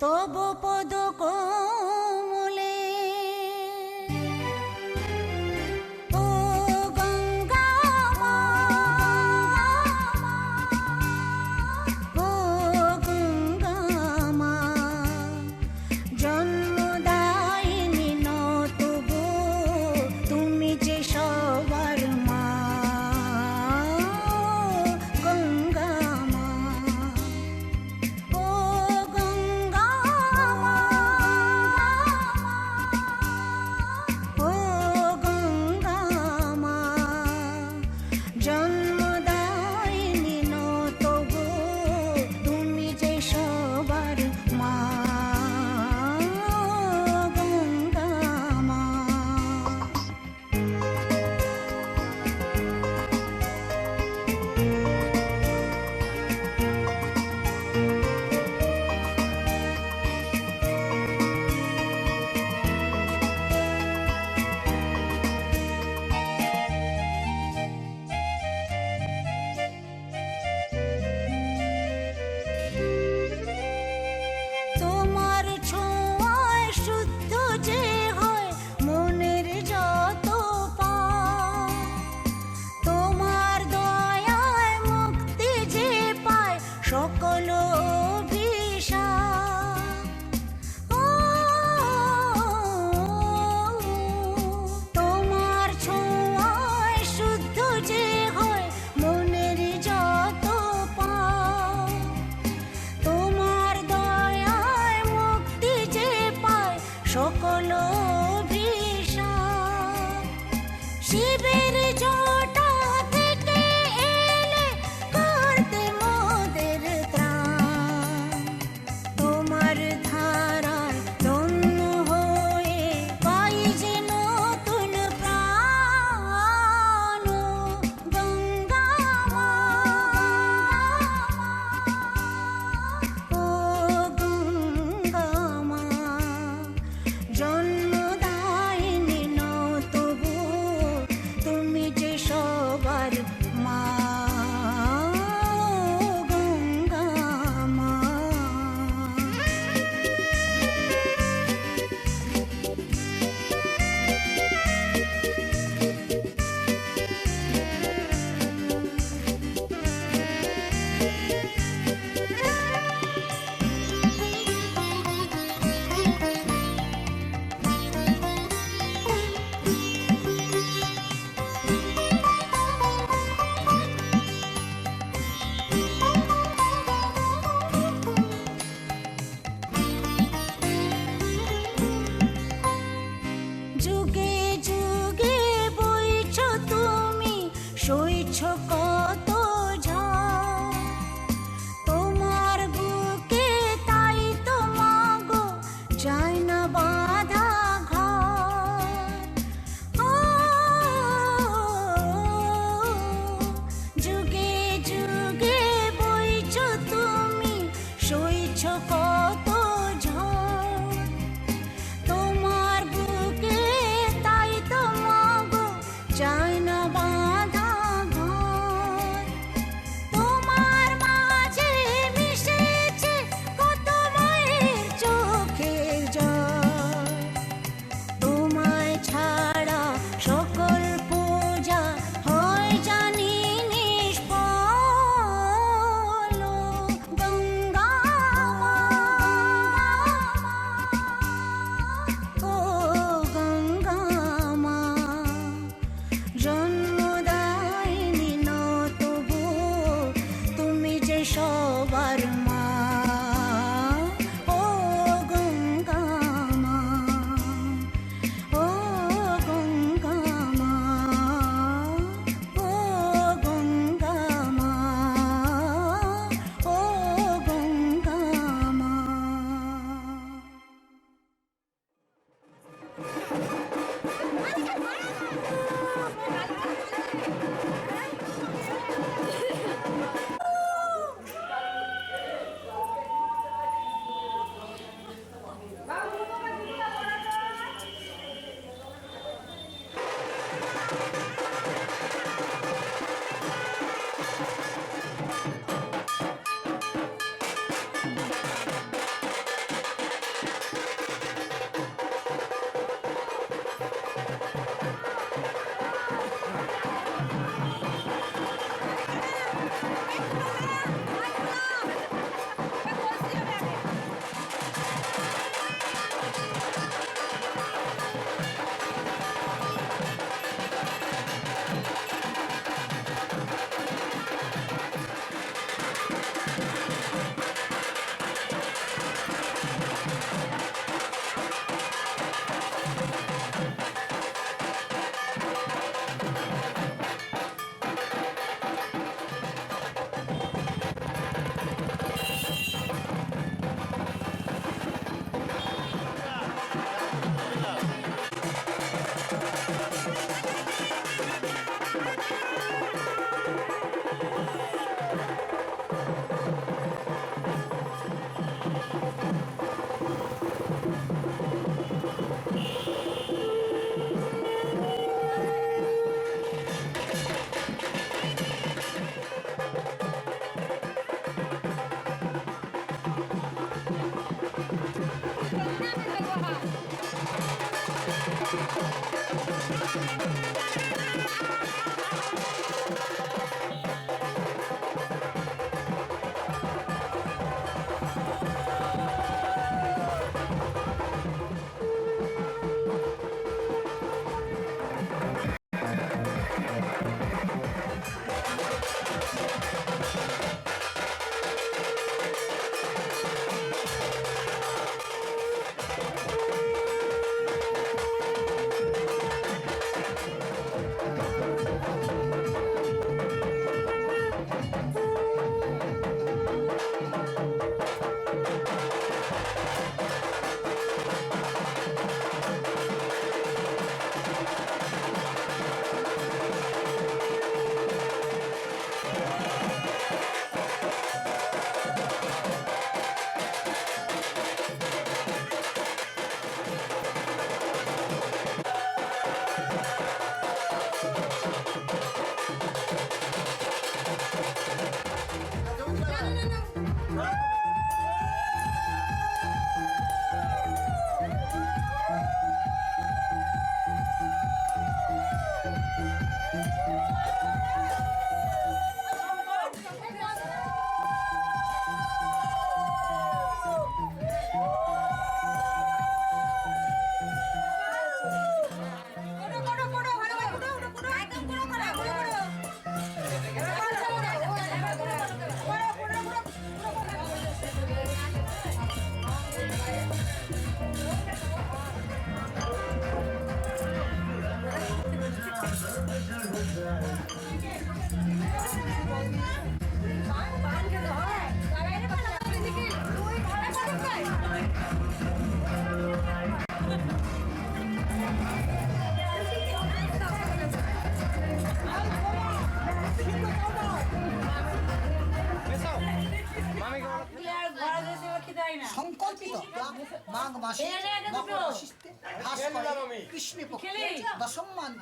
তব পদ কোমলে। ও গঙ্গা মা, ও গঙ্গা মা, জন্মদায়িনী নত গো, তুমি যে সবার মা। গঙ্গা মা, ও গঙ্গা মা, ও গঙ্গা মা, জন্মদায়িনী নত গো, তুমি যে সবার মা। গঙ্গা মা, তোমার ছোঁয়ায় শুদ্ধ যে হয় মনের যত পাপ, তোমার দয়ায় মুক্তি যে পায় সকল অভিশাপ। ও, তোমার ছোঁয়ায় শুদ্ধ যে হয় মনের যত পাপ, তোমার দয়ায় মুক্তি যে পায় সকল অভিশাপ। শিবের জটা থেকে এলে করতে মোদের ত্রাণ, তোমার ধারায় ধন্য হয়ে পাই যে নতুন প্রাণ। গঙ্গা মা, ও গঙ্গা মা, জন্মদায়িনী নত গো, তুমি যে সবার মা। গঙ্গা মা, যুগে যুগে বইছ তুমি, সইছ কত ঝড়, তোমার বুকে তাই তো মাগো যায় না বাধা ঘর। ও, যুগে যুগে বইছ তুমি, সইছ কত ঝড়, তোমার বুকে তাই তো মাগো যায় না বাধা ঘর। সংকল্পিত মাঘ মাসে মকর রাশিতে ভাস করে কৃষ্ণপক্ষে দশমমান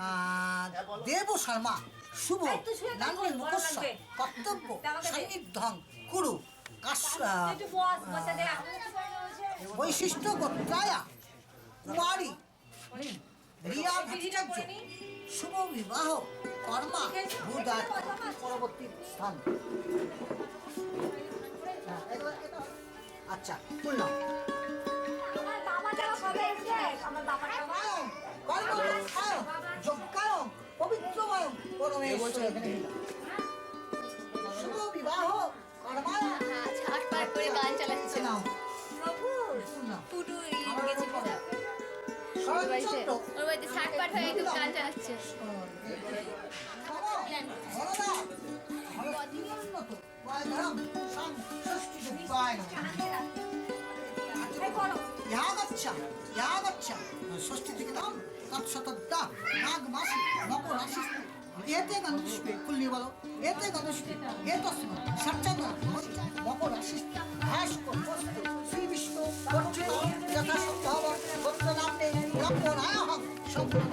দেব শর্মা শুভ নান্দি মুখস্ব কর্তব্য সান্নিধ্যং কুরু বৈশিষ্ট্য গোত্রায়া কুমারী রিয়া ভট্টাচার্য শুভ বিবাহ কর্মা ভূদায় পরবর্তী স্থান। আচ্ছা বললাম পবিত্রময় শুভ বিবাহ কর্মায় ঝাটপাট করে গান চালাচ্ছে নাও পুরো ওর বাড়িতে ঝাটপাট হয়ে একটু গান চালাচ্ছে। ষষ্ঠী থেকে নাম তৎসতদ্দা মাঘ মাসে মকর রাশি এতে গন্ধপুষ্পে খুললি বলো এতে গন্ধপুষ্পে এতস্মাৎ সচ্চন্দ্র মকর রাশি ভাস শ্রী বিষ্ণু অর্চিত যথা সম্ভব গোত্র নামে ব্রহ্মরায়ঃ সম্পূর্ণ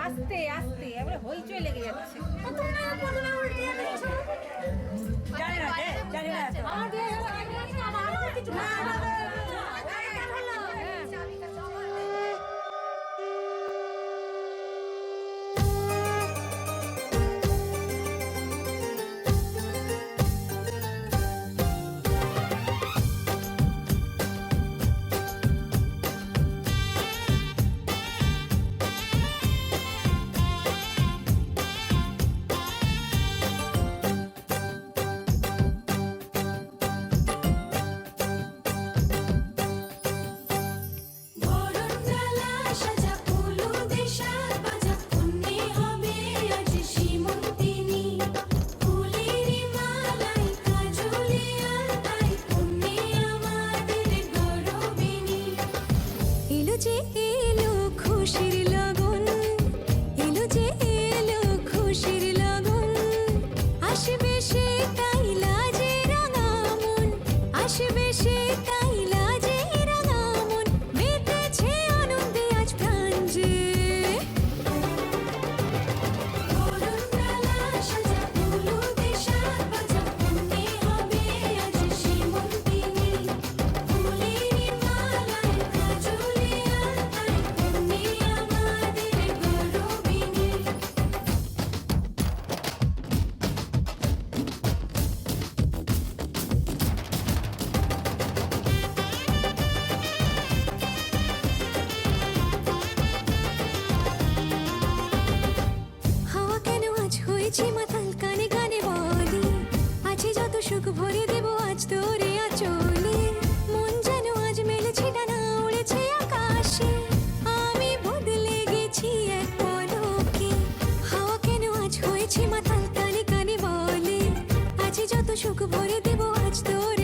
আস্তে আস্তে এবারে হইচই লেগে যাচ্ছে। জানি না আমার দিয়ে আমার কিছু না হয়েছি মাতাল কানে কানে বলে আছে যত সুখ ভরে দেব আজ তোরে আচলে মন যেন আজ মেলেছে ডানা উড়েছে আকাশে আমি বদলে গেছি এক পলকে হাওয়া কেন আজ হয়েছে মাতাল কানে কানে বলে আছে যত সুখ ভরে দেব আজ তোরে